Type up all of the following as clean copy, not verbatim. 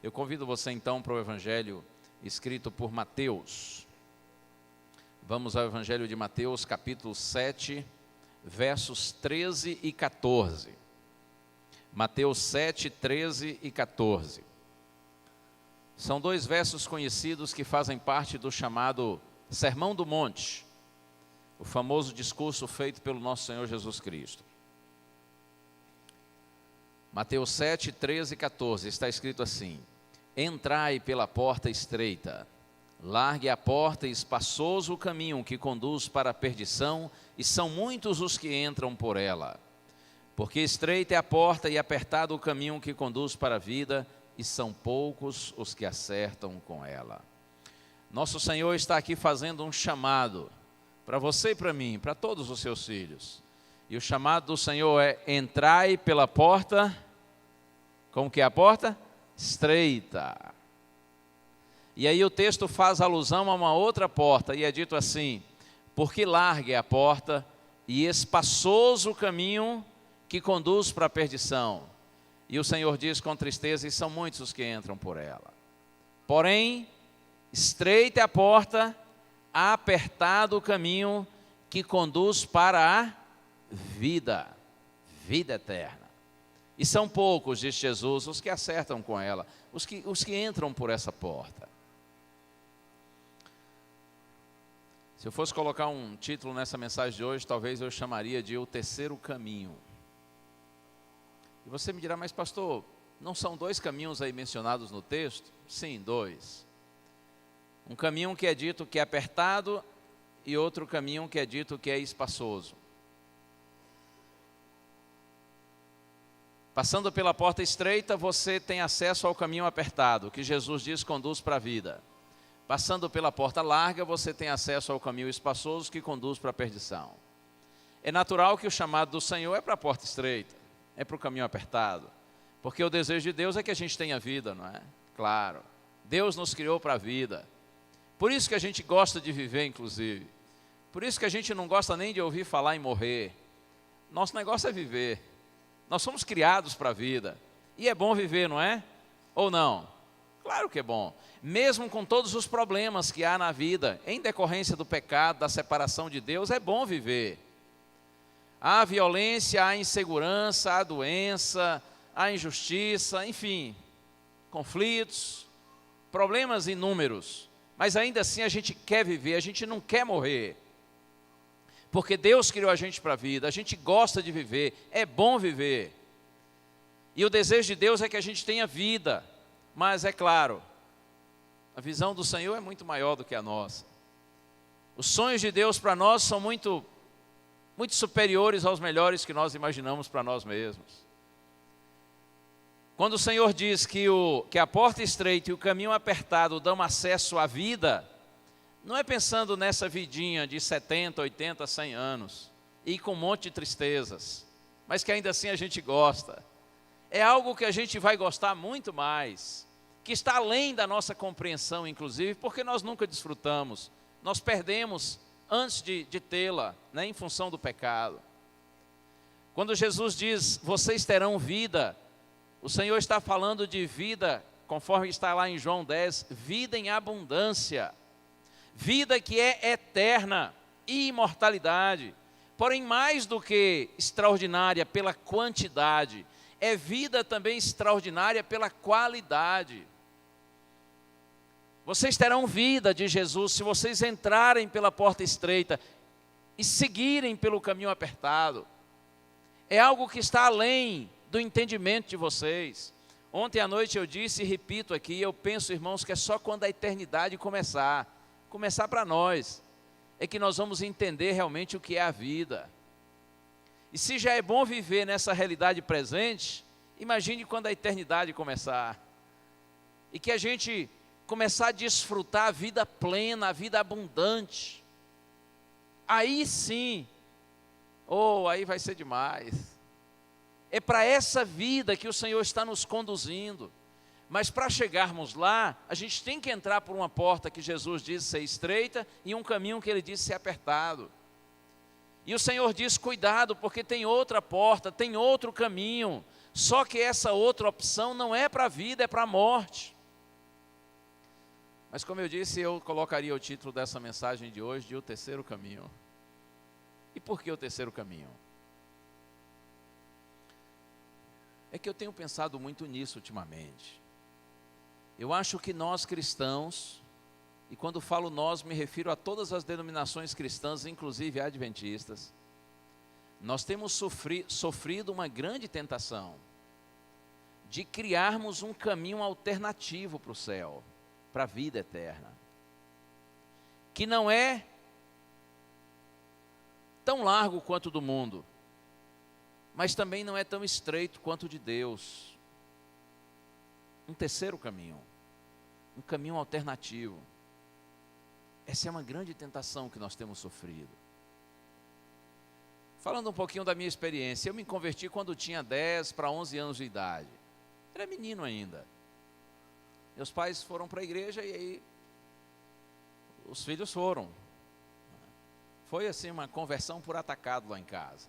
Eu convido você então para o Evangelho escrito por Mateus. Vamos ao Evangelho de Mateus, capítulo 7, versos 13 e 14. Mateus 7, 13 e 14. São dois versos conhecidos que fazem parte do chamado Sermão do Monte, o famoso discurso feito pelo nosso Senhor Jesus Cristo. Mateus 7, 13 e 14, está escrito assim: Entrai pela porta estreita, largue a porta e espaçoso o caminho que conduz para a perdição, e são muitos os que entram por ela. Porque estreita é a porta e apertado o caminho que conduz para a vida, e são poucos os que acertam com ela. Nosso Senhor está aqui fazendo um chamado para você e para mim, para todos os seus filhos. E o chamado do Senhor é: entrai pela porta. Como que é a porta? Estreita. E aí o texto faz alusão a uma outra porta, e é dito assim: porque larga é a porta e espaçoso o caminho que conduz para a perdição. E o Senhor diz com tristeza: e são muitos os que entram por ela. Porém, estreita é a porta, apertado o caminho que conduz para a vida, vida eterna. E são poucos, diz Jesus, os que acertam com ela, os que entram por essa porta. Se eu fosse colocar um título nessa mensagem de hoje, talvez eu chamaria de O Terceiro Caminho. E você me dirá: mas pastor, não são dois caminhos aí mencionados no texto? Sim, dois. Um caminho que é dito que é apertado e outro caminho que é dito que é espaçoso. Passando pela porta estreita, você tem acesso ao caminho apertado, que Jesus diz conduz para a vida. Passando pela porta larga, você tem acesso ao caminho espaçoso, que conduz para a perdição. É natural que o chamado do Senhor é para a porta estreita, é para o caminho apertado, porque o desejo de Deus é que a gente tenha vida, não é? Claro, Deus nos criou para a vida. Por isso que a gente gosta de viver, inclusive. Por isso que a gente não gosta nem de ouvir falar em morrer. Nosso negócio é viver. Nós somos criados para a vida. E é bom viver, não é? Ou não? Claro que é bom. Mesmo com todos os problemas que há na vida, em decorrência do pecado, da separação de Deus, é bom viver. Há violência, há insegurança, há doença, há injustiça, enfim, conflitos, problemas inúmeros. Mas ainda assim a gente quer viver, a gente não quer morrer. Porque Deus criou a gente para a vida, a gente gosta de viver, é bom viver. E o desejo de Deus é que a gente tenha vida. Mas é claro, a visão do Senhor é muito maior do que a nossa. Os sonhos de Deus para nós são muito superiores aos melhores que nós imaginamos para nós mesmos. Quando o Senhor diz que a porta estreita e o caminho apertado dão acesso à vida, não é pensando nessa vidinha de 70, 80, 100 anos, e com um monte de tristezas, mas que ainda assim a gente gosta. É algo que a gente vai gostar muito mais, que está além da nossa compreensão, inclusive, porque nós nunca desfrutamos, nós perdemos antes de tê-la, né, em função do pecado. Quando Jesus diz: vocês terão vida, o Senhor está falando de vida, conforme está lá em João 10, vida em abundância, vida que é eterna e imortalidade. Porém, mais do que extraordinária pela quantidade, é vida também extraordinária pela qualidade. Vocês terão vida, diz Jesus, se vocês entrarem pela porta estreita e seguirem pelo caminho apertado. É algo que está além do entendimento de vocês. Ontem à noite eu disse e repito aqui, eu penso, irmãos, que é só quando a eternidade começar para nós, é que nós vamos entender realmente o que é a vida. E se já é bom viver nessa realidade presente, imagine quando a eternidade começar. E que a gente começar a desfrutar a vida plena, a vida abundante. Aí sim, aí vai ser demais. É para essa vida que o Senhor está nos conduzindo. Mas para chegarmos lá, a gente tem que entrar por uma porta que Jesus diz ser estreita e um caminho que Ele diz ser apertado. E o Senhor diz: cuidado, porque tem outra porta, tem outro caminho. Só que essa outra opção não é para a vida, é para a morte. Mas como eu disse, eu colocaria o título dessa mensagem de hoje de O Terceiro Caminho. E por que o terceiro caminho? É que eu tenho pensado muito nisso ultimamente. Eu acho que nós cristãos, e quando falo nós, me refiro a todas as denominações cristãs, inclusive adventistas, nós temos sofrido uma grande tentação de criarmos um caminho alternativo para o céu, para a vida eterna, que não é tão largo quanto o do mundo, mas também não é tão estreito quanto o de Deus. Um terceiro caminho, um caminho alternativo. Essa é uma grande tentação que nós temos sofrido. Falando um pouquinho da minha experiência, eu me converti quando tinha 10 para 11 anos de idade. Era menino ainda. Meus pais foram para a igreja e aí os filhos foram. Foi assim uma conversão por atacado lá em casa.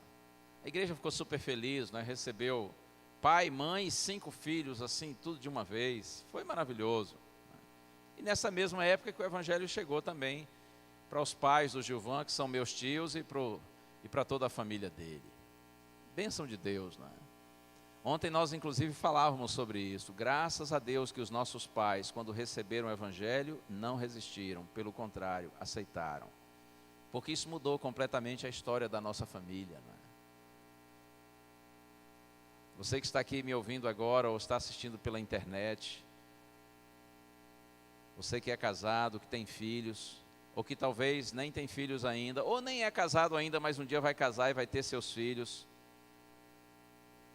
A igreja ficou super feliz, né? Recebeu pai, mãe e 5 filhos, assim, tudo de uma vez. Foi maravilhoso. E nessa mesma época que o evangelho chegou também para os pais do Gilvan, que são meus tios, e para toda a família dele. Bênção de Deus, né? Ontem nós inclusive falávamos sobre isso. Graças a Deus que os nossos pais, quando receberam o evangelho, não resistiram. Pelo contrário, aceitaram. Porque isso mudou completamente a história da nossa família, né? Você que está aqui me ouvindo agora ou está assistindo pela internet, você que é casado, que tem filhos, ou que talvez nem tem filhos ainda, ou nem é casado ainda, mas um dia vai casar e vai ter seus filhos,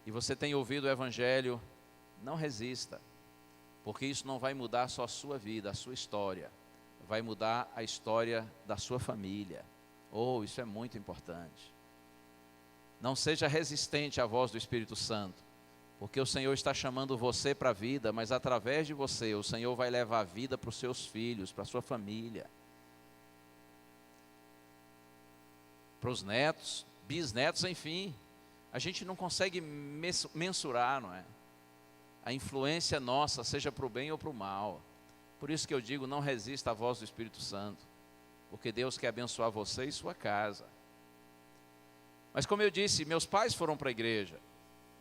e você tem ouvido o evangelho, não resista, porque isso não vai mudar só a sua vida, a sua história, vai mudar a história da sua família. Oh, isso é muito importante. Não seja resistente à voz do Espírito Santo, porque o Senhor está chamando você para a vida, mas através de você, o Senhor vai levar a vida para os seus filhos, para a sua família, para os netos, bisnetos, enfim. A gente não consegue mensurar, não é? A influência nossa, seja para o bem ou para o mal. Por isso que eu digo, não resista à voz do Espírito Santo, porque Deus quer abençoar você e sua casa. Mas como eu disse, meus pais foram para a igreja,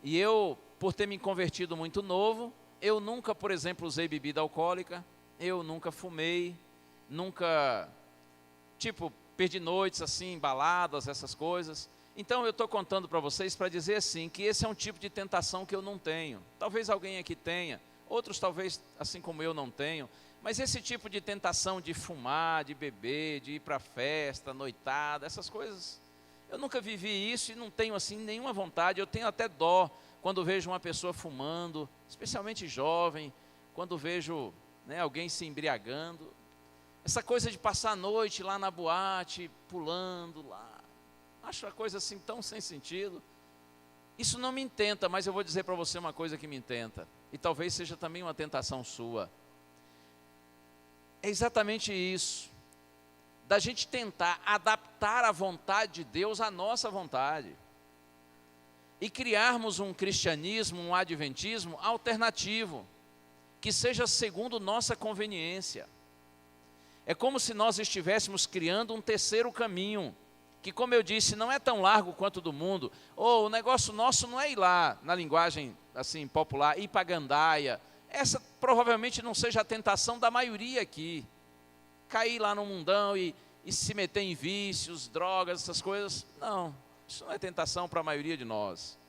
e eu, por ter me convertido muito novo, eu nunca, por exemplo, usei bebida alcoólica, eu nunca fumei, nunca, perdi noites assim, baladas, essas coisas. Então eu estou contando para vocês para dizer assim, que esse é um tipo de tentação que eu não tenho. Talvez alguém aqui tenha, outros talvez, assim como eu, não tenham. Mas esse tipo de tentação de fumar, de beber, de ir para festa, noitada, essas coisas, eu nunca vivi isso e não tenho assim nenhuma vontade. Eu tenho até dó quando vejo uma pessoa fumando, especialmente jovem, quando vejo, né, alguém se embriagando. Essa coisa de passar a noite lá na boate, pulando lá, acho a coisa assim tão sem sentido. Isso não me intenta, mas eu vou dizer para você uma coisa que me intenta, e talvez seja também uma tentação sua. É exatamente isso, da gente tentar adaptar a vontade de Deus à nossa vontade, e criarmos um cristianismo, um adventismo alternativo, que seja segundo nossa conveniência. É como se nós estivéssemos criando um terceiro caminho, que, como eu disse, não é tão largo quanto o do mundo. O negócio nosso não é ir lá, na linguagem assim popular, ir para a gandaia. Essa provavelmente não seja a tentação da maioria aqui. Cair lá no mundão e se meter em vícios, drogas, essas coisas. Não, isso não é tentação para a maioria de nós.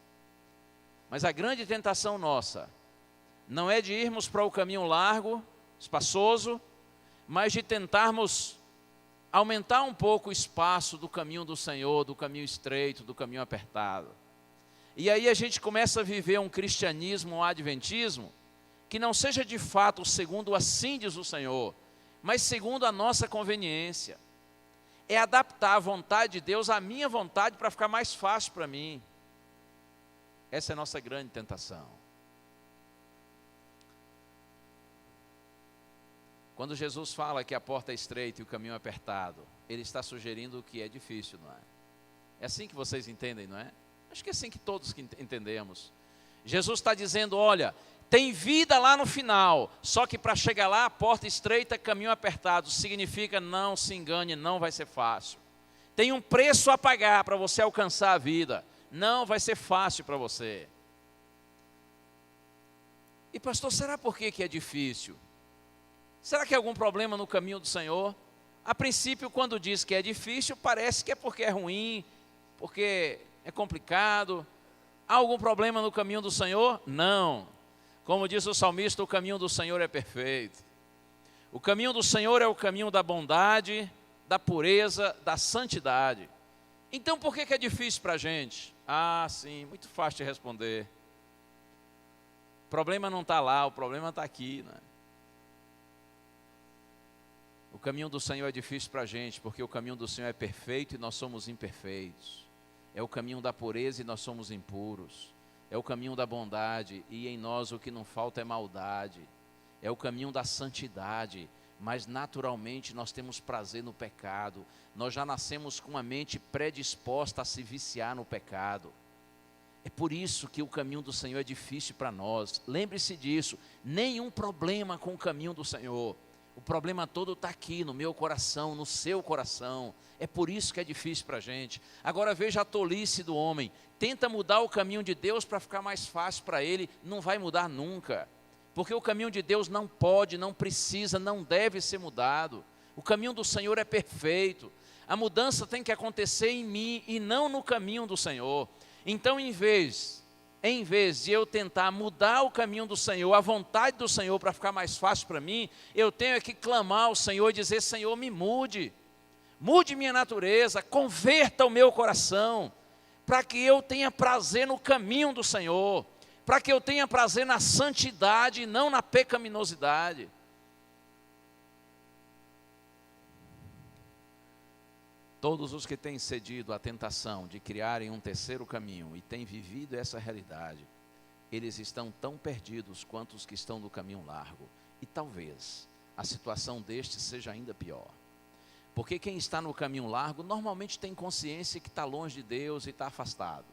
Mas a grande tentação nossa não é de irmos para o caminho largo, espaçoso, mas de tentarmos aumentar um pouco o espaço do caminho do Senhor, do caminho estreito, do caminho apertado. E aí a gente começa a viver um cristianismo, um adventismo, que não seja de fato segundo assim diz o Senhor, mas segundo a nossa conveniência. É adaptar a vontade de Deus à minha vontade para ficar mais fácil para mim. Essa é a nossa grande tentação. Quando Jesus fala que a porta é estreita e o caminho é apertado, Ele está sugerindo o que é difícil, não é? É assim que vocês entendem, não é? Acho que é assim que todos entendemos. Jesus está dizendo, olha, Tem vida lá no final, só que para chegar lá, porta estreita, caminho apertado, significa não se engane, não vai ser fácil. Tem um preço a pagar para você alcançar a vida, não vai ser fácil para você. E pastor, será por que é difícil? Será que há algum problema no caminho do Senhor? A princípio, quando diz que é difícil, parece que é porque é ruim, porque é complicado. Há algum problema no caminho do Senhor? Não. Como diz o salmista, o caminho do Senhor é perfeito. O caminho do Senhor é o caminho da bondade, da pureza, da santidade. Então por que é difícil para a gente? Ah, sim, muito fácil de responder. O problema não está lá, o problema está aqui, né? O caminho do Senhor é difícil para a gente, porque o caminho do Senhor é perfeito e nós somos imperfeitos. É o caminho da pureza e nós somos impuros. É o caminho da bondade e em nós o que não falta é maldade. É o caminho da santidade, mas naturalmente nós temos prazer no pecado. Nós já nascemos com a mente predisposta a se viciar no pecado. É por isso que o caminho do Senhor é difícil para nós. Lembre-se disso, nenhum problema com o caminho do Senhor. O problema todo está aqui no meu coração, no seu coração. É por isso que é difícil para a gente. Agora veja a tolice do homem. Tenta mudar o caminho de Deus para ficar mais fácil para ele. Não vai mudar nunca. Porque o caminho de Deus não pode, não precisa, não deve ser mudado. O caminho do Senhor é perfeito. A mudança tem que acontecer em mim e não no caminho do Senhor. Então, em vez de eu tentar mudar o caminho do Senhor, a vontade do Senhor para ficar mais fácil para mim, eu tenho que clamar ao Senhor e dizer: Senhor, me mude. Mude minha natureza, converta o meu coração, para que eu tenha prazer no caminho do Senhor, para que eu tenha prazer na santidade e não na pecaminosidade. Todos os que têm cedido à tentação de criarem um terceiro caminho e têm vivido essa realidade, eles estão tão perdidos quanto os que estão no caminho largo. E talvez a situação destes seja ainda pior. Porque quem está no caminho largo normalmente tem consciência que está longe de Deus e está afastado.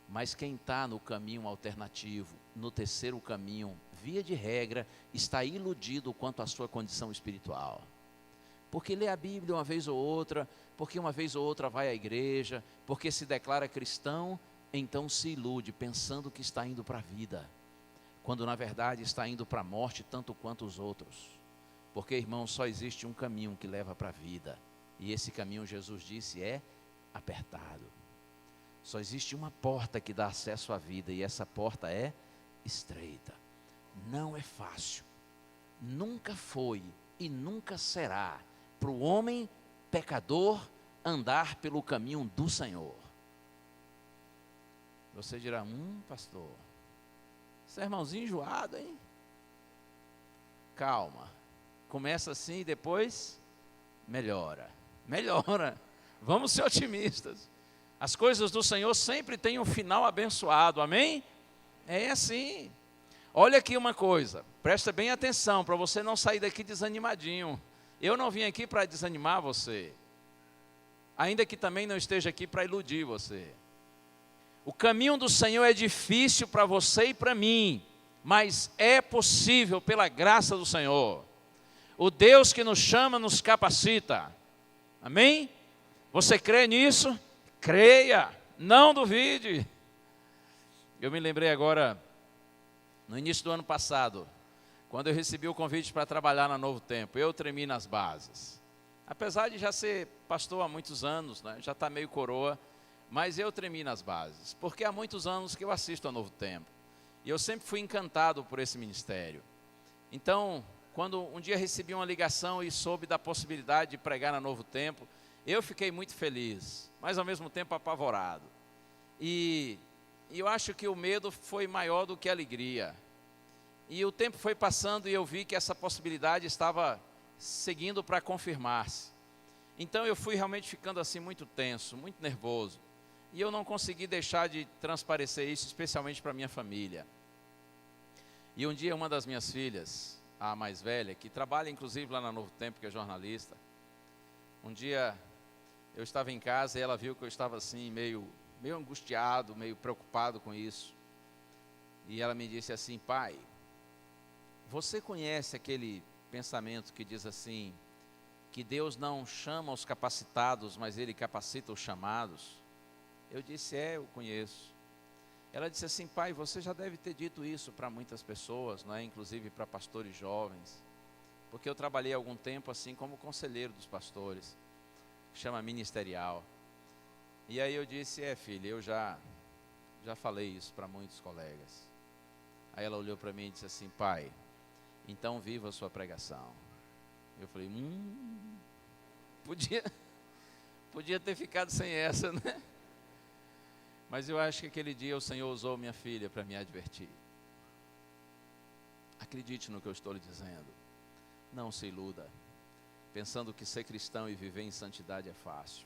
Mas quem está no caminho alternativo, no terceiro caminho, via de regra, está iludido quanto à sua condição espiritual. Porque lê a Bíblia uma vez ou outra, porque uma vez ou outra vai à igreja, porque se declara cristão, então se ilude pensando que está indo para a vida, quando na verdade está indo para a morte tanto quanto os outros. Porque, irmão, só existe um caminho que leva para a vida, e esse caminho, Jesus disse, é apertado. Só existe uma porta que dá acesso à vida, e essa porta é estreita. Não é fácil, nunca foi e nunca será para o homem pecador andar pelo caminho do Senhor. Você dirá: pastor, sermãozinho enjoado, hein? Calma, começa assim e depois melhora. Vamos ser otimistas. As coisas do Senhor sempre têm um final abençoado, amém? É assim. Olha aqui uma coisa, presta bem atenção para você não sair daqui desanimadinho. Eu não vim aqui para desanimar você, ainda que também não esteja aqui para iludir você. O caminho do Senhor é difícil para você e para mim, mas é possível pela graça do Senhor. O Deus que nos chama nos capacita, amém? Você crê nisso? Creia, não duvide. Eu me lembrei agora, no início do ano passado, quando eu recebi o convite para trabalhar na Novo Tempo, eu tremi nas bases. Apesar de já ser pastor há muitos anos, né, já está meio coroa, mas eu tremi nas bases, porque há muitos anos que eu assisto a Novo Tempo. E eu sempre fui encantado por esse ministério. Então, quando um dia recebi uma ligação e soube da possibilidade de pregar na Novo Tempo, eu fiquei muito feliz, mas ao mesmo tempo apavorado. E eu acho que o medo foi maior do que a alegria. E o tempo foi passando e eu vi que essa possibilidade estava seguindo para confirmar-se. Então eu fui realmente ficando assim muito tenso, muito nervoso. E eu não consegui deixar de transparecer isso, especialmente para minha família. E um dia uma das minhas filhas, a mais velha, que trabalha inclusive lá na Novo Tempo, que é jornalista, um dia eu estava em casa e ela viu que eu estava assim meio angustiado, meio preocupado com isso. E ela me disse assim: pai, Você conhece aquele pensamento que diz assim, que Deus não chama os capacitados, mas Ele capacita os chamados? Eu disse, eu conheço. Ela disse assim, pai, você já deve ter dito isso para muitas pessoas, não é? Inclusive para pastores jovens, porque eu trabalhei algum tempo assim como conselheiro dos pastores, chama ministerial. E aí eu disse, filha, eu já falei isso para muitos colegas. Aí ela olhou para mim e disse assim, pai, então viva a sua pregação. Eu falei, podia ter ficado sem essa, né? Mas eu acho que aquele dia o Senhor usou minha filha para me advertir. Acredite no que eu estou lhe dizendo. Não se iluda, pensando que ser cristão e viver em santidade é fácil.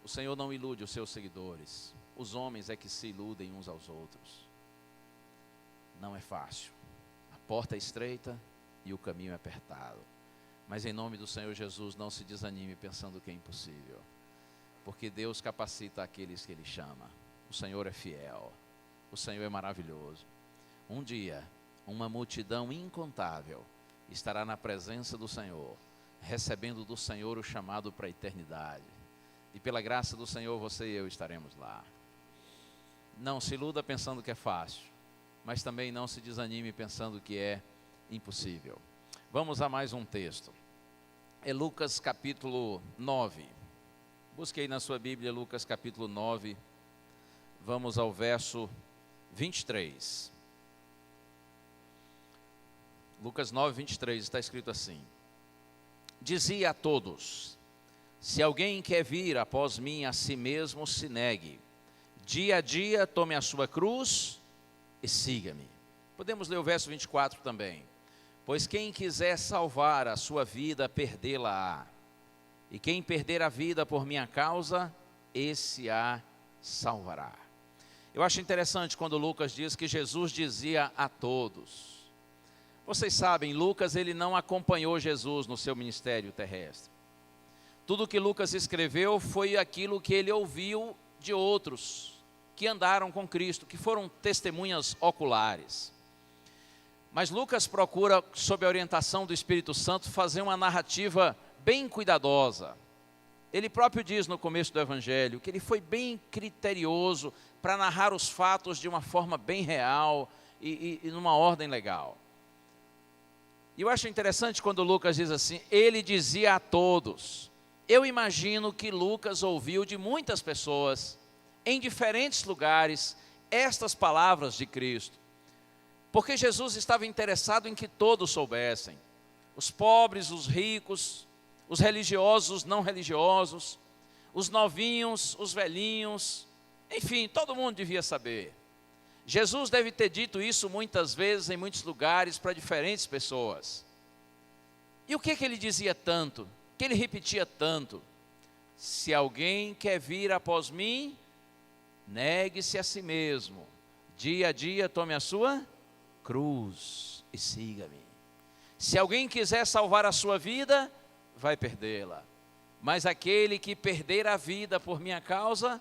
O Senhor não ilude os seus seguidores. Os homens é que se iludem uns aos outros. Não é fácil. A porta é estreita e o caminho é apertado. Mas em nome do Senhor Jesus, não se desanime pensando que é impossível. Porque Deus capacita aqueles que Ele chama. O Senhor é fiel. O Senhor é maravilhoso. Um dia, uma multidão incontável estará na presença do Senhor, recebendo do Senhor o chamado para a eternidade. E pela graça do Senhor, você e eu estaremos lá. Não se iluda pensando que é fácil, mas também não se desanime pensando que é impossível. Vamos a mais um texto. É Lucas capítulo 9. Busquei na sua Bíblia Lucas capítulo 9. Vamos ao verso 23. Lucas 9, 23, está escrito assim. Dizia a todos, se alguém quer vir após mim, a si mesmo se negue. Dia a dia tome a sua cruz e siga-me. Podemos ler o verso 24 também. Pois quem quiser salvar a sua vida, perdê-la-á. E quem perder a vida por minha causa, esse a salvará. Eu acho interessante quando Lucas diz que Jesus dizia a todos. Vocês sabem, Lucas ele não acompanhou Jesus no seu ministério terrestre. Tudo que Lucas escreveu foi aquilo que ele ouviu de outros que andaram com Cristo, que foram testemunhas oculares. Mas Lucas procura, sob a orientação do Espírito Santo, fazer uma narrativa bem cuidadosa. Ele próprio diz no começo do Evangelho que ele foi bem criterioso para narrar os fatos de uma forma bem real e numa ordem legal. E eu acho interessante quando Lucas diz assim, ele dizia a todos. Eu imagino que Lucas ouviu de muitas pessoas, em diferentes lugares, estas palavras de Cristo. Porque Jesus estava interessado em que todos soubessem. Os pobres, os ricos, os religiosos, os não religiosos, os novinhos, os velhinhos, enfim, todo mundo devia saber. Jesus deve ter dito isso muitas vezes, em muitos lugares, para diferentes pessoas. E o que ele dizia tanto? O que ele repetia tanto? Se alguém quer vir após mim, negue-se a si mesmo. Dia a dia tome a sua cruz e siga-me. Se alguém quiser salvar a sua vida, vai perdê-la. Mas aquele que perder a vida por minha causa,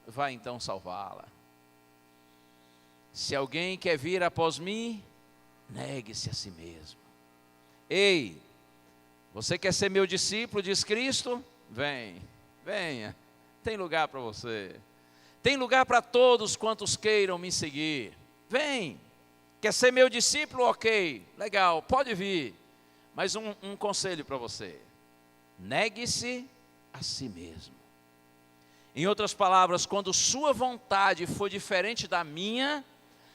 vai então salvá-la. Se alguém quer vir após mim, negue-se a si mesmo. Ei, você quer ser meu discípulo, diz Cristo? Venha, tem lugar para você. Tem lugar para todos quantos queiram me seguir. Vem, quer ser meu discípulo? Ok, legal, pode vir. Mas um conselho para você. Negue-se a si mesmo. Em outras palavras, quando sua vontade for diferente da minha,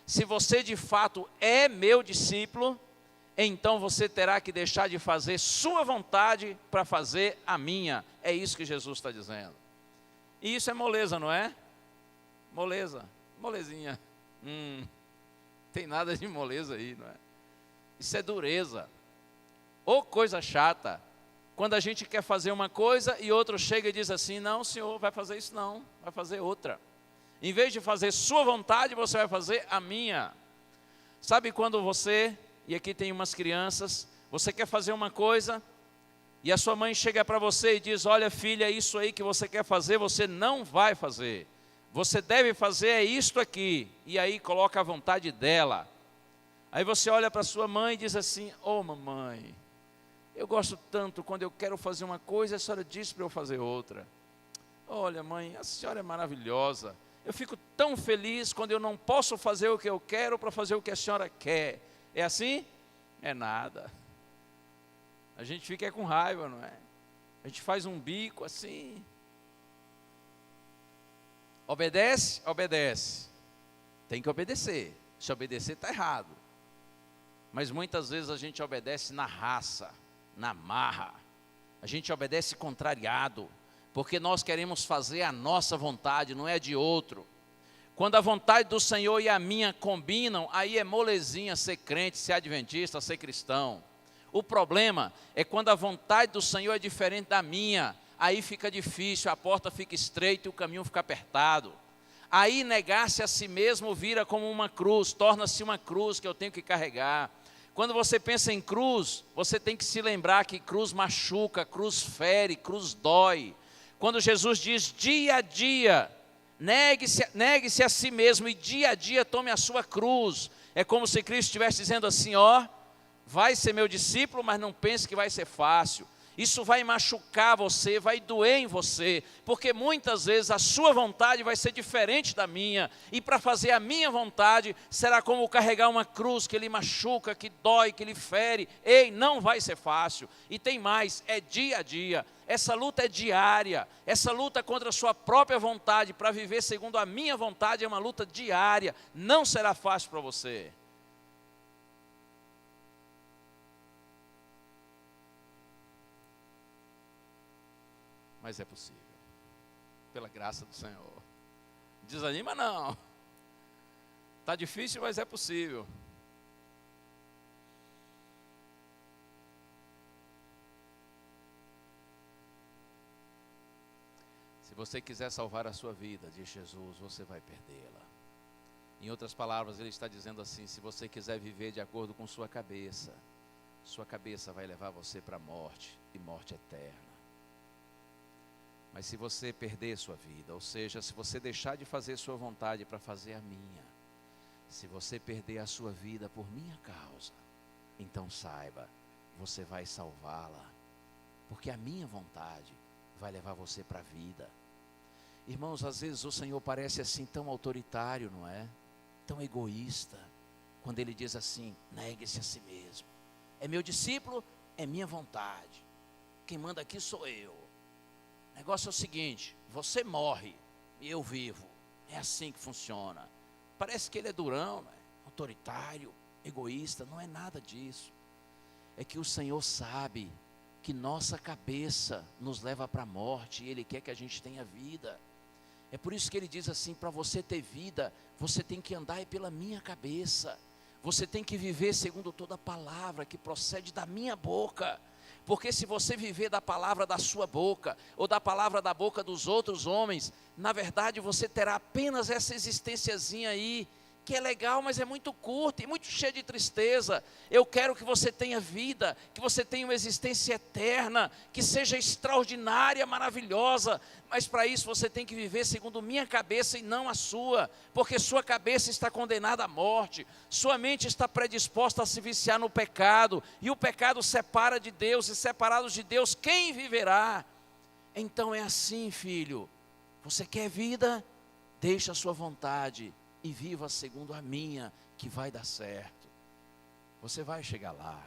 se você de fato é meu discípulo, então você terá que deixar de fazer sua vontade para fazer a minha. É isso que Jesus está dizendo. E isso é moleza, não é? Molezinha. Tem nada de moleza aí, não é? Isso é dureza. Ou coisa chata. Quando a gente quer fazer uma coisa e outro chega e diz assim, não senhor, vai fazer isso não, vai fazer outra. Em vez de fazer sua vontade, você vai fazer a minha. Sabe quando você, e aqui tem umas crianças, você quer fazer uma coisa e a sua mãe chega para você e diz, olha filha, isso aí que você quer fazer, você não vai fazer. Você deve fazer é isto aqui. E aí coloca a vontade dela. Aí você olha para sua mãe e diz assim: ô mamãe, eu gosto tanto, quando eu quero fazer uma coisa, a senhora diz para eu fazer outra. Olha mãe, a senhora é maravilhosa. Eu fico tão feliz quando eu não posso fazer o que eu quero para fazer o que a senhora quer. É assim? É nada. A gente fica com raiva, não é? A gente faz um bico assim. Obedece? Obedece. Tem que obedecer. Se obedecer está errado. Mas muitas vezes a gente obedece na raça, na marra. A gente obedece contrariado, porque nós queremos fazer a nossa vontade, não é a de outro. Quando a vontade do Senhor e a minha combinam, aí é molezinha ser crente, ser adventista, ser cristão. O problema é quando a vontade do Senhor é diferente da minha, aí fica difícil, a porta fica estreita e o caminho fica apertado. Aí negar-se a si mesmo vira como uma cruz, torna-se uma cruz que eu tenho que carregar. Quando você pensa em cruz, você tem que se lembrar que cruz machuca, cruz fere, cruz dói. Quando Jesus diz dia a dia, negue-se a si mesmo e dia a dia tome a sua cruz. É como se Cristo estivesse dizendo assim: ó, vai ser meu discípulo, mas não pense que vai ser fácil. Isso vai machucar você, vai doer em você, porque muitas vezes a sua vontade vai ser diferente da minha, e para fazer a minha vontade será como carregar uma cruz que lhe machuca, que dói, que lhe fere. Ei, não vai ser fácil. E tem mais, é dia a dia. Essa luta é diária, essa luta contra a sua própria vontade, para viver segundo a minha vontade, é uma luta diária, não será fácil para você. Mas é possível, pela graça do Senhor. Desanima não, está difícil, mas é possível. Se você quiser salvar a sua vida, diz Jesus, você vai perdê-la. Em outras palavras, ele está dizendo assim: se você quiser viver de acordo com sua cabeça vai levar você para a morte, e morte eterna. Mas se você perder sua vida, ou seja, se você deixar de fazer sua vontade para fazer a minha, se você perder a sua vida por minha causa, então saiba, você vai salvá-la, porque a minha vontade vai levar você para a vida. Irmãos, às vezes o Senhor parece assim tão autoritário, não é? Tão egoísta, quando Ele diz assim: negue-se a si mesmo. É meu discípulo, é minha vontade. Quem manda aqui sou eu. O negócio é o seguinte: você morre e eu vivo. É assim que funciona. Parece que Ele é durão, né? Autoritário, egoísta. Não é nada disso. É que o Senhor sabe que nossa cabeça nos leva para a morte, e Ele quer que a gente tenha vida. É por isso que Ele diz assim: para você ter vida, você tem que andar pela minha cabeça. Você tem que viver segundo toda a palavra que procede da minha boca. Porque se você viver da palavra da sua boca, ou da palavra da boca dos outros homens, na verdade você terá apenas essa existenciazinha aí, que é legal, mas é muito curta e muito cheia de tristeza. Eu quero que você tenha vida, que você tenha uma existência eterna, que seja extraordinária, maravilhosa. Mas para isso você tem que viver segundo minha cabeça e não a sua, porque sua cabeça está condenada à morte, sua mente está predisposta a se viciar no pecado, e o pecado separa de Deus, e separados de Deus, quem viverá? Então é assim, filho, você quer vida? Deixa a sua vontade e viva segundo a minha, que vai dar certo. Você vai chegar lá.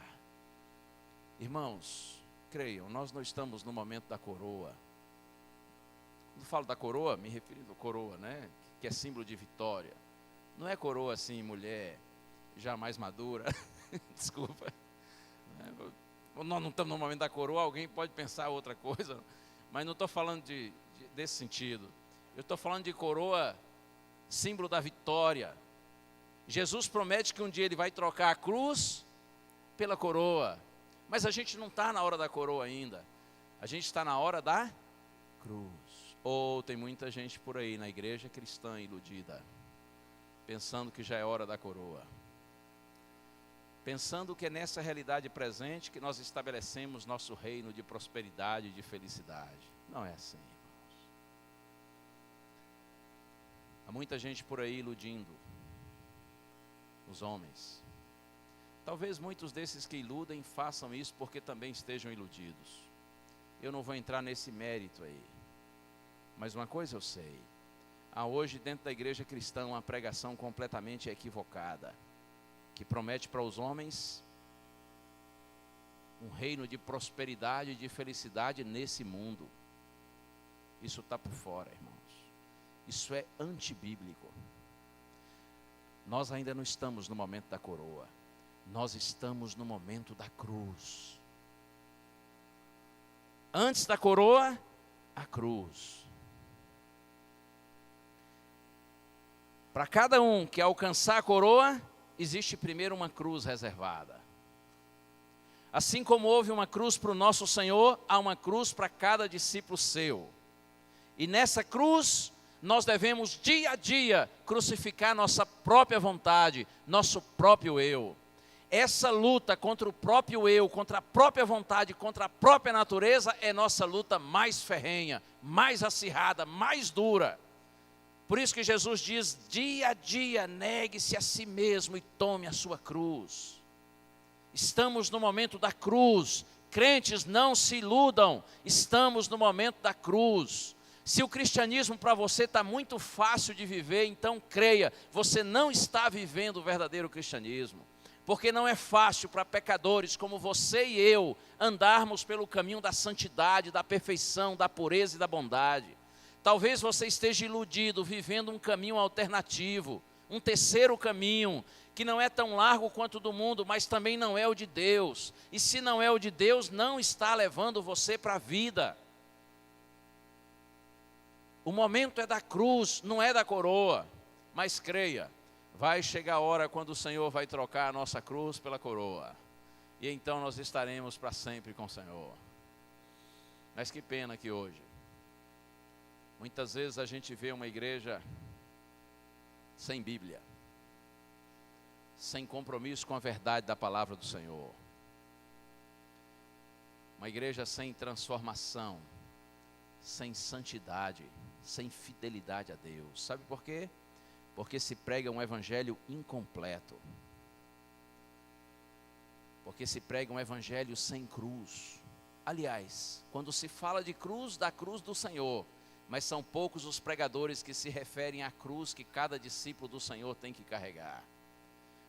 Irmãos, creiam, nós não estamos no momento da coroa. Quando falo da coroa, me refiro à coroa, né? Que é símbolo de vitória. Não é coroa assim, mulher já mais madura. Desculpa. Nós não estamos no momento da coroa, alguém pode pensar outra coisa. Mas não estou falando desse sentido. Eu estou falando de coroa, símbolo da vitória. Jesus promete que um dia Ele vai trocar a cruz pela coroa. Mas a gente não está na hora da coroa ainda. A gente está na hora da cruz. Ou tem muita gente por aí na igreja cristã iludida, pensando que já é hora da coroa. Pensando que é nessa realidade presente que nós estabelecemos nosso reino de prosperidade e de felicidade. Não é assim, irmãos. Há muita gente por aí iludindo os homens. Talvez muitos desses que iludem façam isso porque também estejam iludidos. Eu não vou entrar nesse mérito aí. Mas uma coisa eu sei. Há hoje dentro da igreja cristã uma pregação completamente equivocada, que promete para os homens um reino de prosperidade e de felicidade nesse mundo. Isso está por fora, irmãos. Isso é antibíblico. Nós ainda não estamos no momento da coroa. Nós estamos no momento da cruz. Antes da coroa, a cruz. Para cada um que alcançar a coroa, existe primeiro uma cruz reservada. Assim como houve uma cruz para o nosso Senhor, há uma cruz para cada discípulo seu. E nessa cruz, nós devemos dia a dia crucificar nossa própria vontade, nosso próprio eu. Essa luta contra o próprio eu, contra a própria vontade, contra a própria natureza, é nossa luta mais ferrenha, mais acirrada, mais dura. Por isso que Jesus diz, dia a dia, negue-se a si mesmo e tome a sua cruz. Estamos no momento da cruz. Crentes, não se iludam, estamos no momento da cruz. Se o cristianismo para você está muito fácil de viver, então creia, você não está vivendo o verdadeiro cristianismo. Porque não é fácil para pecadores como você e eu andarmos pelo caminho da santidade, da perfeição, da pureza e da bondade. Talvez você esteja iludido, vivendo um caminho alternativo, um terceiro caminho, que não é tão largo quanto o do mundo, mas também não é o de Deus. E se não é o de Deus, não está levando você para a vida. O momento é da cruz, não é da coroa. Mas creia, vai chegar a hora quando o Senhor vai trocar a nossa cruz pela coroa. E então nós estaremos para sempre com o Senhor. Mas que pena que hoje, muitas vezes a gente vê uma igreja sem Bíblia, sem compromisso com a verdade da palavra do Senhor. Uma igreja sem transformação, sem santidade, sem fidelidade a Deus. Sabe por quê? Porque se prega um evangelho incompleto. Porque se prega um evangelho sem cruz. Aliás, quando se fala de cruz, da cruz do Senhor, mas são poucos os pregadores que se referem à cruz que cada discípulo do Senhor tem que carregar.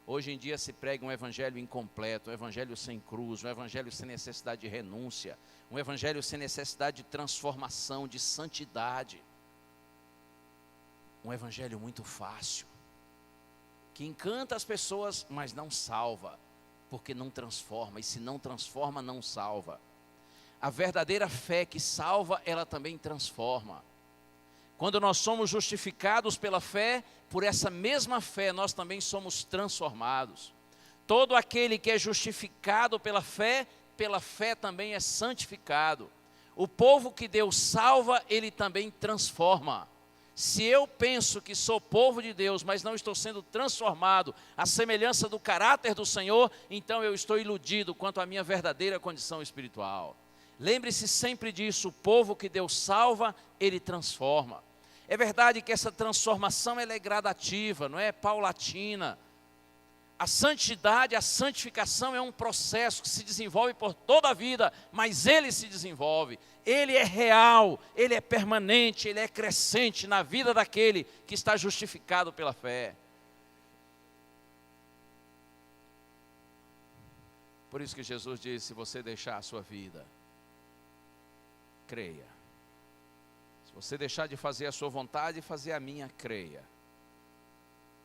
Hoje em dia se prega um evangelho incompleto, um evangelho sem cruz, um evangelho sem necessidade de renúncia, um evangelho sem necessidade de transformação, de santidade. Um evangelho muito fácil, que encanta as pessoas, mas não salva, porque não transforma, e se não transforma, não salva. A verdadeira fé que salva, ela também transforma. Quando nós somos justificados pela fé, por essa mesma fé nós também somos transformados. Todo aquele que é justificado pela fé também é santificado. O povo que Deus salva, ele também transforma. Se eu penso que sou povo de Deus, mas não estou sendo transformado à semelhança do caráter do Senhor, então eu estou iludido quanto à minha verdadeira condição espiritual. Lembre-se sempre disso, o povo que Deus salva, ele transforma. É verdade que essa transformação ela é gradativa, não é paulatina. A santidade, a santificação é um processo que se desenvolve por toda a vida, mas ele se desenvolve. Ele é real, ele é permanente, ele é crescente na vida daquele que está justificado pela fé. Por isso que Jesus disse, se você deixar a sua vida, creia. Se você deixar de fazer a sua vontade e fazer a minha, creia.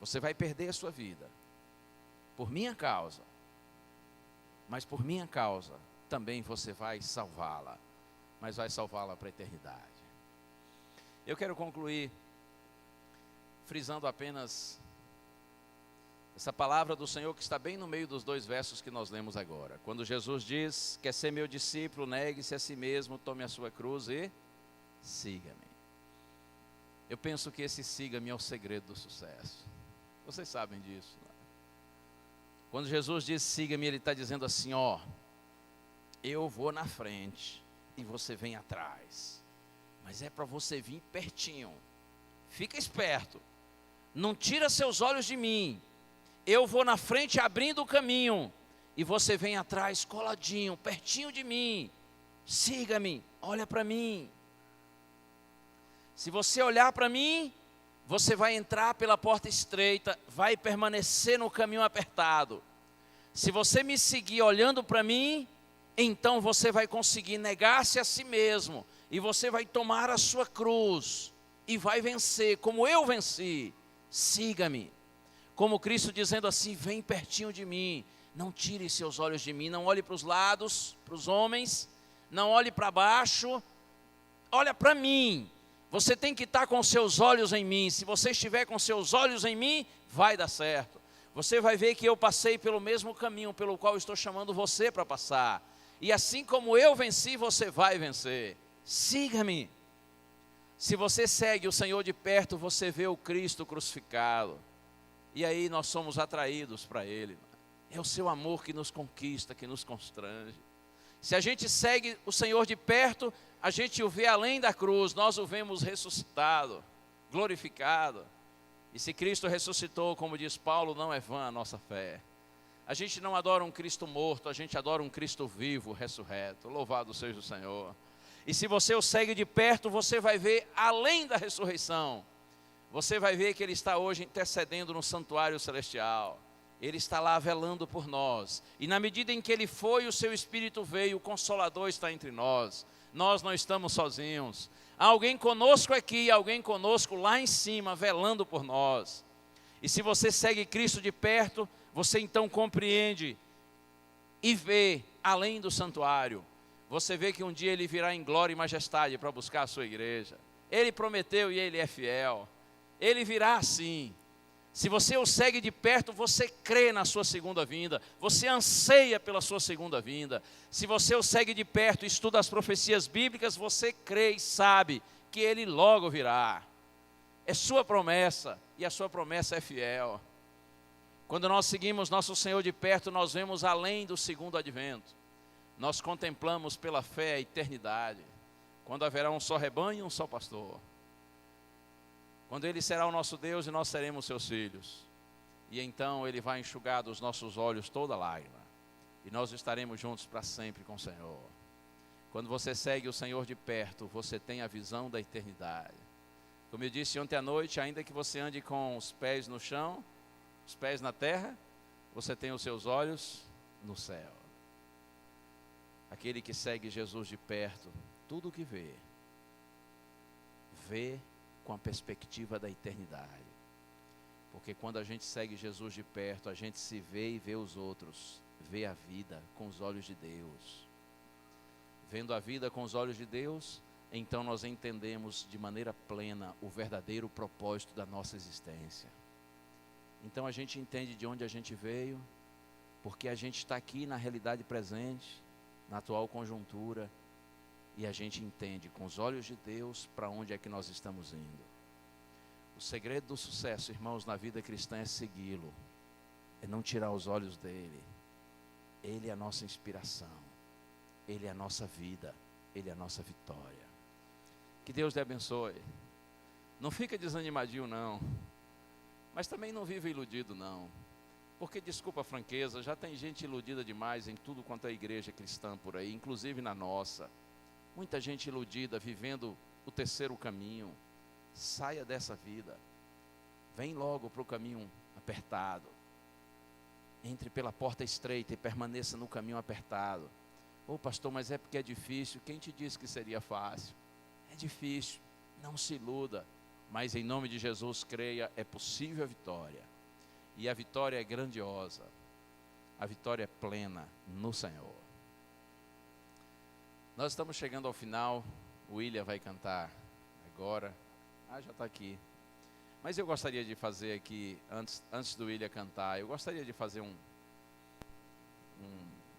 Você vai perder a sua vida. Por minha causa. Mas por minha causa, também você vai salvá-la. Mas vai salvá-la para a eternidade. Eu quero concluir frisando apenas essa palavra do Senhor que está bem no meio dos dois versos que nós lemos agora. Quando Jesus diz, quer ser meu discípulo, negue-se a si mesmo, tome a sua cruz e siga-me. Eu penso que esse siga-me é o segredo do sucesso. Vocês sabem disso, não é? Quando Jesus diz siga-me, ele está dizendo assim, ó, eu vou na frente e você vem atrás. Mas é para você vir pertinho. Fica esperto. Não tira seus olhos de mim. Eu vou na frente abrindo o caminho, e você vem atrás, coladinho, pertinho de mim, siga-me, olha para mim. Se você olhar para mim, você vai entrar pela porta estreita, vai permanecer no caminho apertado. Se você me seguir olhando para mim, então você vai conseguir negar-se a si mesmo, e você vai tomar a sua cruz, e vai vencer, como eu venci. Siga-me. Como Cristo dizendo assim, vem pertinho de mim, não tire seus olhos de mim, não olhe para os lados, para os homens, não olhe para baixo, olha para mim. Você tem que estar com seus olhos em mim. Se você estiver com seus olhos em mim, vai dar certo. Você vai ver que eu passei pelo mesmo caminho pelo qual estou chamando você para passar. E assim como eu venci, você vai vencer. Siga-me. Se você segue o Senhor de perto, você vê o Cristo crucificado. E aí nós somos atraídos para Ele. É o seu amor que nos conquista, que nos constrange. Se a gente segue o Senhor de perto, a gente o vê além da cruz, nós o vemos ressuscitado, glorificado. E se Cristo ressuscitou, como diz Paulo, não é vã a nossa fé. A gente não adora um Cristo morto, a gente adora um Cristo vivo, ressurreto. Louvado seja o Senhor. E se você o segue de perto, você vai ver além da ressurreição. Você vai ver que Ele está hoje intercedendo no santuário celestial. Ele está lá velando por nós. E na medida em que Ele foi, o seu Espírito veio, o Consolador está entre nós. Nós não estamos sozinhos. Há alguém conosco aqui, alguém conosco lá em cima, velando por nós. E se você segue Cristo de perto, você então compreende e vê além do santuário. Você vê que um dia Ele virá em glória e majestade para buscar a sua igreja. Ele prometeu e Ele é fiel. Ele virá assim. Se você o segue de perto, você crê na sua segunda vinda, você anseia pela sua segunda vinda. Se você o segue de perto e estuda as profecias bíblicas, você crê e sabe que Ele logo virá. É sua promessa, e a sua promessa é fiel. Quando nós seguimos nosso Senhor de perto, nós vemos além do segundo advento. Nós contemplamos pela fé a eternidade, quando haverá um só rebanho e um só pastor. Quando Ele será o nosso Deus e nós seremos seus filhos. E então Ele vai enxugar dos nossos olhos toda lágrima. E nós estaremos juntos para sempre com o Senhor. Quando você segue o Senhor de perto, você tem a visão da eternidade. Como eu disse ontem à noite, ainda que você ande com os pés no chão, os pés na terra, você tem os seus olhos no céu. Aquele que segue Jesus de perto, tudo o que vê, vê com a perspectiva da eternidade. Porque quando a gente segue Jesus de perto, a gente se vê e vê os outros, vê a vida com os olhos de Deus. Vendo a vida com os olhos de Deus, então nós entendemos de maneira plena o verdadeiro propósito da nossa existência. Então a gente entende de onde a gente veio, porque a gente está aqui na realidade presente, na atual conjuntura, e a gente entende com os olhos de Deus para onde é que nós estamos indo. O segredo do sucesso, irmãos, na vida cristã é segui-lo, é não tirar os olhos dele. Ele é a nossa inspiração, Ele é a nossa vida, Ele é a nossa vitória. Que Deus te abençoe. Não fica desanimadinho não, mas também não viva iludido não, porque desculpa a franqueza, já tem gente iludida demais em tudo quanto é igreja cristã por aí, inclusive na nossa. Muita gente iludida, vivendo o terceiro caminho. Saia dessa vida. Vem logo para o caminho apertado. Entre pela porta estreita e permaneça no caminho apertado. Ô pastor, mas é porque é difícil. Quem te disse que seria fácil? É difícil, não se iluda. Mas em nome de Jesus, creia, é possível a vitória. E a vitória é grandiosa. A vitória é plena no Senhor. Nós estamos chegando ao final. O William vai cantar agora. Já está aqui. Mas eu gostaria de fazer aqui, antes do William cantar, eu gostaria de fazer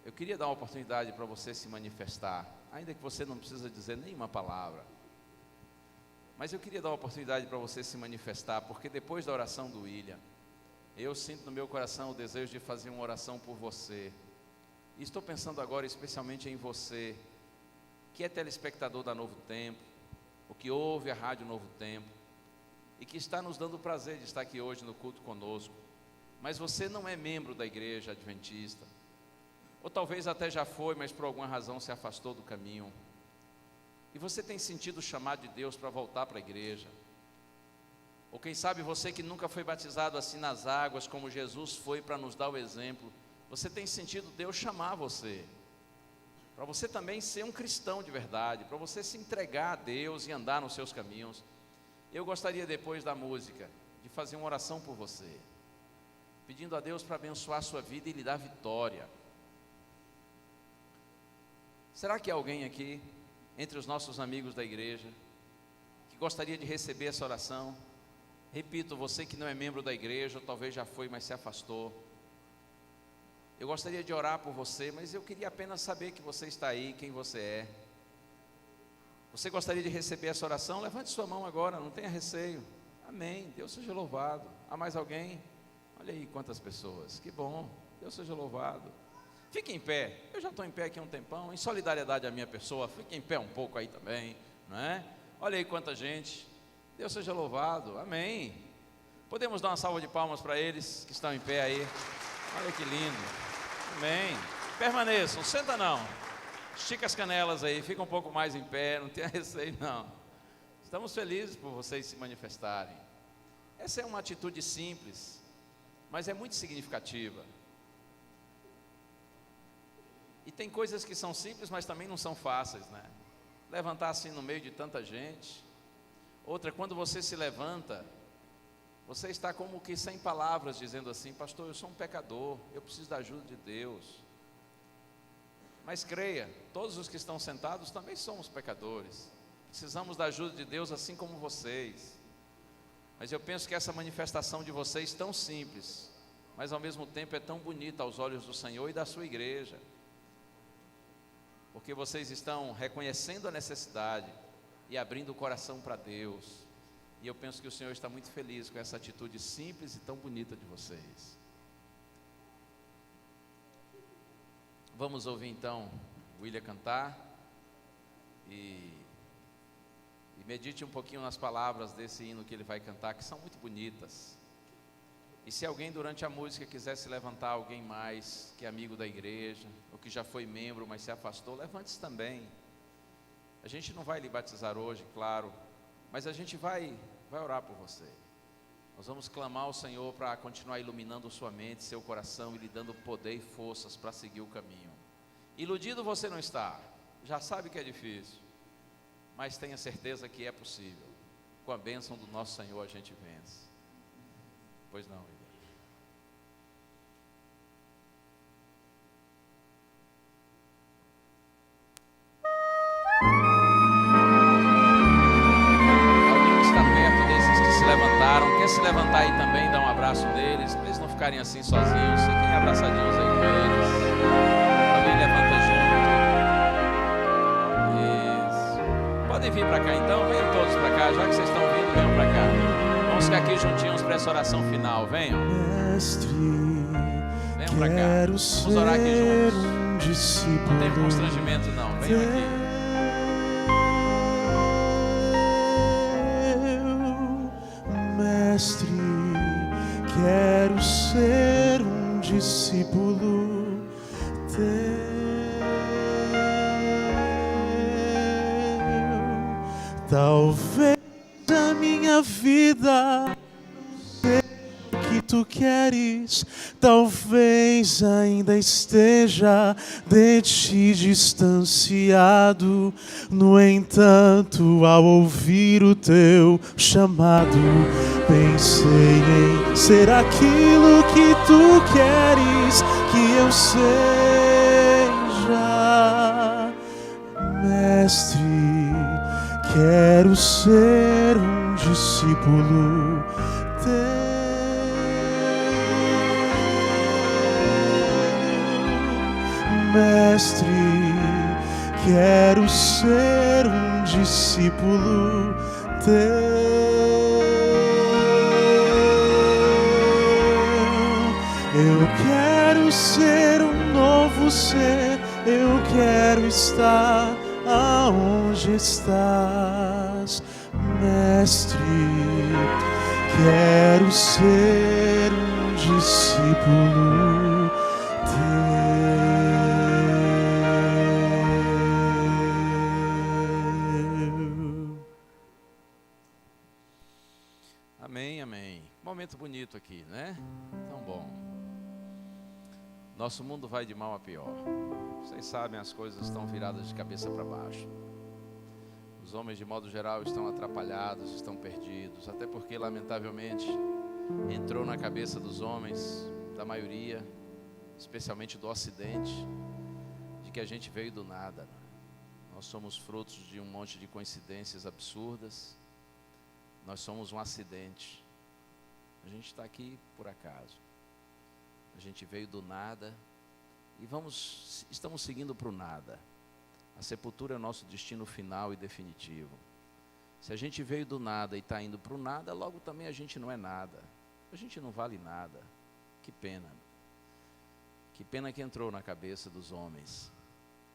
eu queria dar uma oportunidade para você se manifestar, ainda que você não precisa dizer nenhuma palavra. Mas eu queria dar uma oportunidade para você se manifestar, porque depois da oração do William, eu sinto no meu coração o desejo de fazer uma oração por você. E estou pensando agora especialmente em você, que é telespectador da Novo Tempo, ou que ouve a Rádio Novo Tempo, e que está nos dando o prazer de estar aqui hoje no culto conosco, mas você não é membro da igreja adventista, ou talvez até já foi, mas por alguma razão se afastou do caminho, e você tem sentido o chamado de Deus para voltar para a igreja. Ou quem sabe você que nunca foi batizado assim nas águas, como Jesus foi para nos dar o exemplo, você tem sentido Deus chamar você, para você também ser um cristão de verdade, para você se entregar a Deus e andar nos seus caminhos. Eu gostaria, depois da música, de fazer uma oração por você, pedindo a Deus para abençoar a sua vida e lhe dar vitória. Será que há alguém aqui, entre os nossos amigos da igreja, que gostaria de receber essa oração? Repito, você que não é membro da igreja, ou talvez já foi, mas se afastou, eu gostaria de orar por você, mas eu queria apenas saber que você está aí, quem você é. Você gostaria de receber essa oração? Levante sua mão agora, não tenha receio. Amém, Deus seja louvado. Há mais alguém? Olha aí quantas pessoas, que bom, Deus seja louvado. Fique em pé, eu já estou em pé aqui há um tempão, em solidariedade à minha pessoa, fique em pé um pouco aí também, não é? Olha aí quanta gente, Deus seja louvado, amém. Podemos dar uma salva de palmas para eles que estão em pé aí, olha que lindo, amém. Permaneçam, senta não, estica as canelas aí, fica um pouco mais em pé, não tenha receio não. Estamos felizes por vocês se manifestarem. Essa é uma atitude simples, mas é muito significativa. E tem coisas que são simples, mas também não são fáceis, né? Levantar assim no meio de tanta gente. Outra, quando você se levanta, você está como que sem palavras, dizendo assim: pastor, eu sou um pecador, eu preciso da ajuda de Deus. Mas creia, todos os que estão sentados também somos pecadores, precisamos da ajuda de Deus assim como vocês. Mas eu penso que essa manifestação de vocês, tão simples, mas ao mesmo tempo é tão bonita aos olhos do Senhor e da sua igreja, porque vocês estão reconhecendo a necessidade e abrindo o coração para Deus, e eu penso que o Senhor está muito feliz com essa atitude simples e tão bonita de vocês. Vamos ouvir então o William cantar, e medite um pouquinho nas palavras desse hino que ele vai cantar, que são muito bonitas. E se alguém durante a música quiser se levantar, alguém mais que é amigo da igreja, ou que já foi membro, mas se afastou, levante-se também. A gente não vai lhe batizar hoje, claro, mas a gente vai orar por você. Nós vamos clamar ao Senhor para continuar iluminando sua mente, seu coração, e lhe dando poder e forças para seguir o caminho. Iludido você não está, já sabe que é difícil, mas tenha certeza que é possível. Com a bênção do nosso Senhor a gente vence. Pois não, William. Alguém que está perto desses que se levantaram, quer se levantar aí também, dar um abraço neles, para eles não ficarem assim sozinhos, fiquem abraçadinhos aí com eles. Alguém levanta junto. Isso. Podem vir para cá então, venham todos para cá, já que vocês estão vindo, venham para cá. Vamos ficar aqui juntinhos para essa oração final, venham. Venham para cá, vamos orar aqui juntos. Não tem constrangimento não, venham aqui. Mestre, quero ser um discípulo teu. Talvez a minha vida seja o que tu queres, talvez ainda esteja de ti distanciado. No entanto, ao ouvir o teu chamado, pensei em ser aquilo que tu queres que eu seja. Mestre, quero ser um discípulo teu. Mestre, quero ser um discípulo teu. Eu quero ser um novo ser, eu quero estar aonde estás, Mestre. Quero ser um discípulo teu. momento bonito aqui, né? Tão bom. Nosso mundo vai de mal a pior. Vocês sabem, as coisas estão viradas de cabeça para baixo. Os homens, de modo geral, estão atrapalhados, estão perdidos. Até porque, lamentavelmente, entrou na cabeça dos homens, da maioria, especialmente do Ocidente, de que a gente veio do nada. Nós somos frutos de um monte de coincidências absurdas. Nós somos um acidente. A gente está aqui por acaso. A gente veio do nada e estamos seguindo para o nada. A sepultura é o nosso destino final e definitivo. Se a gente veio do nada e está indo para o nada, logo também a gente não é nada. A gente não vale nada. Que pena. Que pena que entrou na cabeça dos homens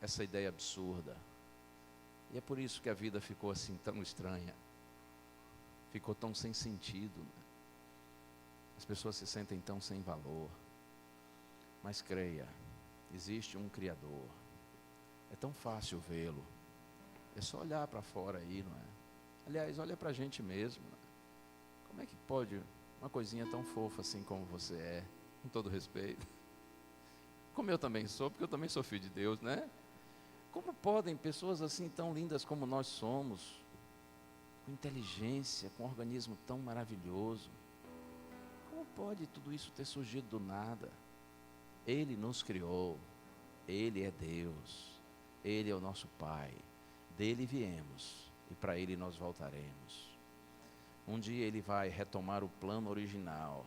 essa ideia absurda. E é por isso que a vida ficou assim tão estranha. Ficou tão sem sentido, né? As pessoas se sentem tão sem valor. Mas creia, existe um Criador. É tão fácil vê-lo. É só olhar para fora aí, não é? Aliás, olha para a gente mesmo, né? Como é que pode uma coisinha tão fofa assim como você é, com todo respeito? Como eu também sou, porque eu também sou filho de Deus, né? Como podem pessoas assim tão lindas como nós somos, com inteligência, com um organismo tão maravilhoso, como pode tudo isso ter surgido do nada? Ele nos criou, Ele é Deus, Ele é o nosso Pai, dele viemos e para Ele nós voltaremos. Um dia Ele vai retomar o plano original,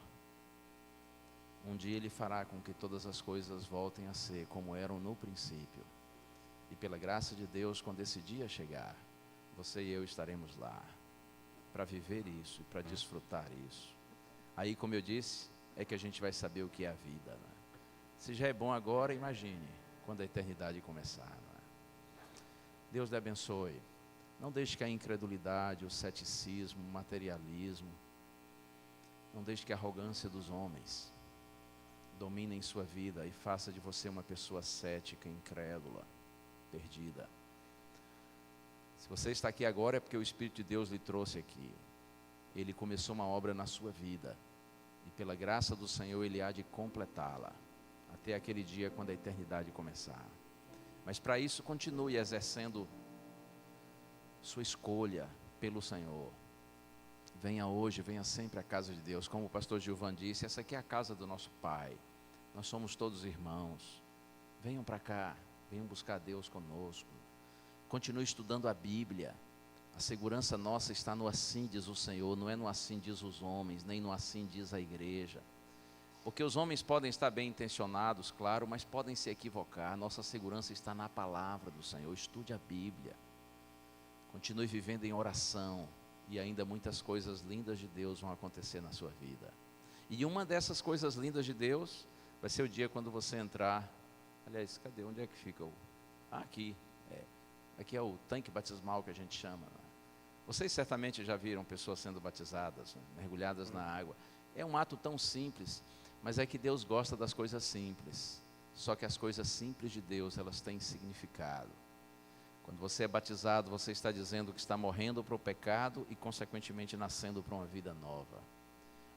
um dia Ele fará com que todas as coisas voltem a ser como eram no princípio. E pela graça de Deus, quando esse dia chegar, você e eu estaremos lá, para viver isso e para desfrutar isso. Aí, como eu disse, é que a gente vai saber o que é a vida, né? Se já é bom agora, imagine quando a eternidade começar, não é? Deus lhe abençoe. Não deixe que a incredulidade, o ceticismo, o materialismo, não deixe que a arrogância dos homens dominem sua vida e faça de você uma pessoa cética, incrédula, perdida. Se você está aqui agora é porque o Espírito de Deus lhe trouxe aqui. Ele começou uma obra na sua vida e pela graça do Senhor Ele há de completá-la até aquele dia quando a eternidade começar. Mas para isso continue exercendo sua escolha pelo Senhor. Venha hoje, venha sempre à casa de Deus. Como o pastor Gilvan disse, essa aqui é a casa do nosso Pai. Nós somos todos irmãos. Venham para cá, venham buscar Deus conosco. Continue estudando a Bíblia. A segurança nossa está no assim diz o Senhor, não é no assim diz os homens, nem no assim diz a igreja. Porque os homens podem estar bem intencionados, claro, mas podem se equivocar. Nossa segurança está na palavra do Senhor. Estude a Bíblia. Continue vivendo em oração. E ainda muitas coisas lindas de Deus vão acontecer na sua vida. E uma dessas coisas lindas de Deus vai ser o dia quando você entrar. Aliás, cadê? Onde é que fica o... aqui. Aqui é o tanque batismal que a gente chama. Né? Vocês certamente já viram pessoas sendo batizadas, né? Mergulhadas na água. É um ato tão simples, mas é que Deus gosta das coisas simples. Só que as coisas simples de Deus, elas têm significado. Quando você é batizado, você está dizendo que está morrendo para o pecado e, consequentemente, nascendo para uma vida nova.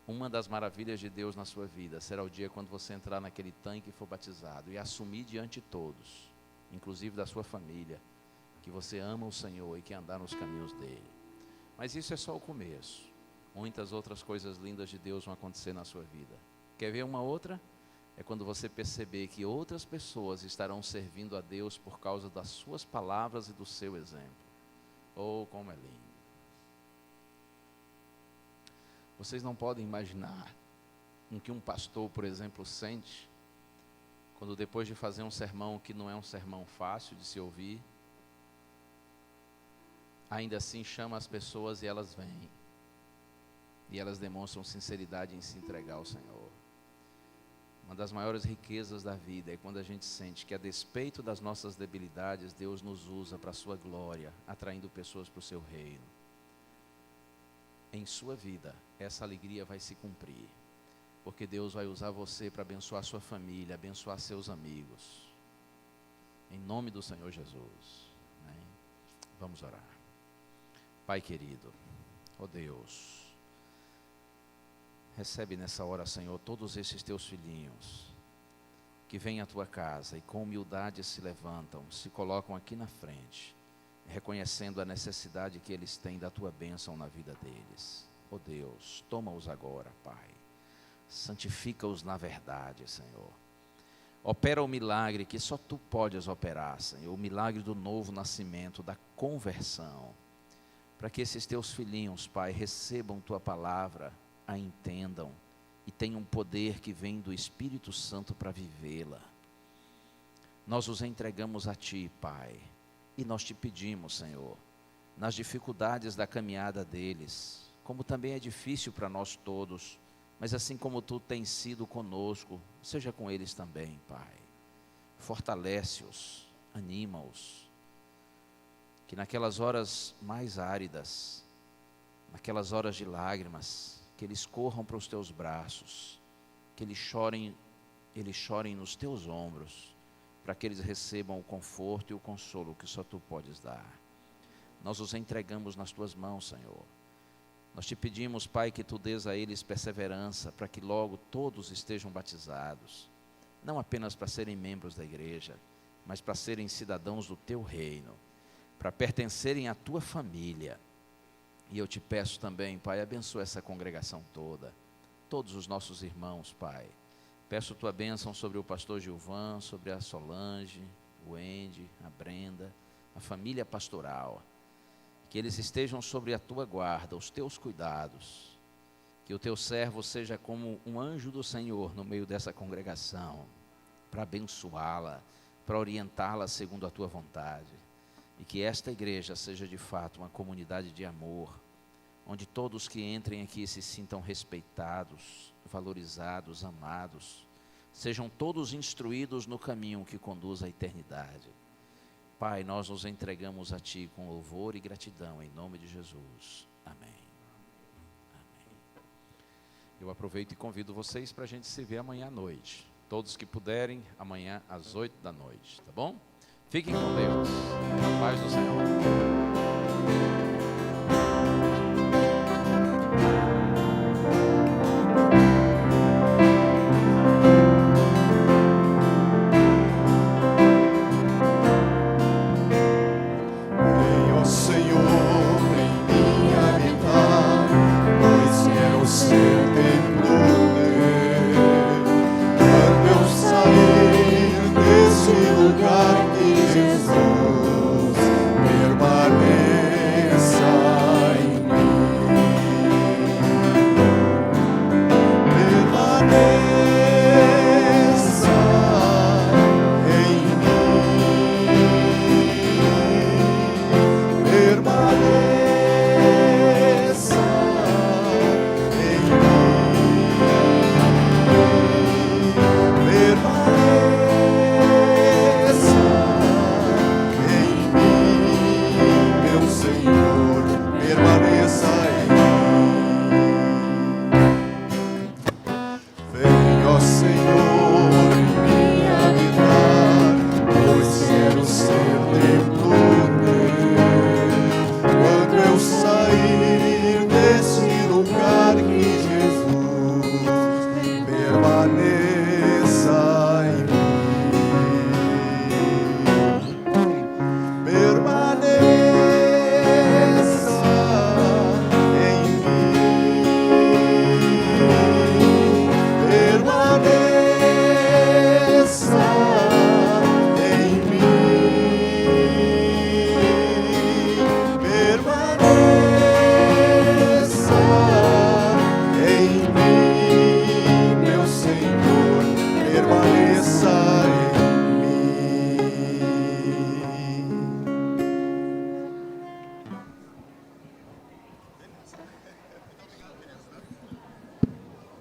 Uma das maravilhas de Deus na sua vida será o dia quando você entrar naquele tanque e for batizado e assumir diante de todos, inclusive da sua família, que você ama o Senhor e quer andar nos caminhos dele. Mas isso é só o começo. Muitas outras coisas lindas de Deus vão acontecer na sua vida. Quer ver uma outra? É quando você perceber que outras pessoas estarão servindo a Deus por causa das suas palavras e do seu exemplo. Oh, como é lindo. Vocês não podem imaginar o que um pastor, por exemplo, sente quando depois de fazer um sermão que não é um sermão fácil de se ouvir, ainda assim chama as pessoas e elas vêm. E elas demonstram sinceridade em se entregar ao Senhor. Uma das maiores riquezas da vida é quando a gente sente que, a despeito das nossas debilidades, Deus nos usa para a sua glória, atraindo pessoas para o seu reino. Em sua vida, essa alegria vai se cumprir, porque Deus vai usar você para abençoar sua família, abençoar seus amigos. Em nome do Senhor Jesus. Amém? Vamos orar. Pai querido, ó Deus, Recebe nessa hora, Senhor, todos esses teus filhinhos que vêm à tua casa e com humildade se levantam, se colocam aqui na frente, reconhecendo a necessidade que eles têm da tua bênção na vida deles. Oh Deus, toma-os agora, Pai. Santifica-os na verdade, Senhor. Opera o milagre que só tu podes operar, Senhor, o milagre do novo nascimento, da conversão, para que esses teus filhinhos, Pai, recebam tua palavra, a entendam e tenham um poder que vem do Espírito Santo para vivê-la. Nós os entregamos a ti, Pai, e nós te pedimos, Senhor, nas dificuldades da caminhada deles, como também é difícil para nós todos, mas assim como tu tens sido conosco, seja com eles também, Pai. Fortalece-os, anima-os, que naquelas horas mais áridas, naquelas horas de lágrimas, que eles corram para os teus braços, que eles chorem nos teus ombros, para que eles recebam o conforto e o consolo que só tu podes dar. Nós os entregamos nas tuas mãos, Senhor. Nós te pedimos, Pai, que tu dês a eles perseverança, para que logo todos estejam batizados, não apenas para serem membros da igreja, mas para serem cidadãos do teu reino, para pertencerem à tua família. E eu te peço também, Pai, abençoa essa congregação toda, todos os nossos irmãos, Pai. Peço tua bênção sobre o pastor Gilvan, sobre a Solange, o Andy, a Brenda, a família pastoral. Que eles estejam sobre a tua guarda, os teus cuidados. Que o teu servo seja como um anjo do Senhor no meio dessa congregação, para abençoá-la, para orientá-la segundo a tua vontade. E que esta igreja seja de fato uma comunidade de amor, onde todos que entrem aqui se sintam respeitados, valorizados, amados, sejam todos instruídos no caminho que conduz à eternidade. Pai, nós nos entregamos a Ti com louvor e gratidão, em nome de Jesus. Amém. Amém. Eu aproveito e convido vocês para a gente se ver amanhã à noite. Todos que puderem, amanhã às 8 da noite, tá bom? Fiquem com Deus. A paz do Senhor.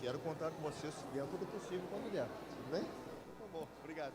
Quero contar com vocês dentro do possível quando der. Tudo bem? Tá bom, obrigado.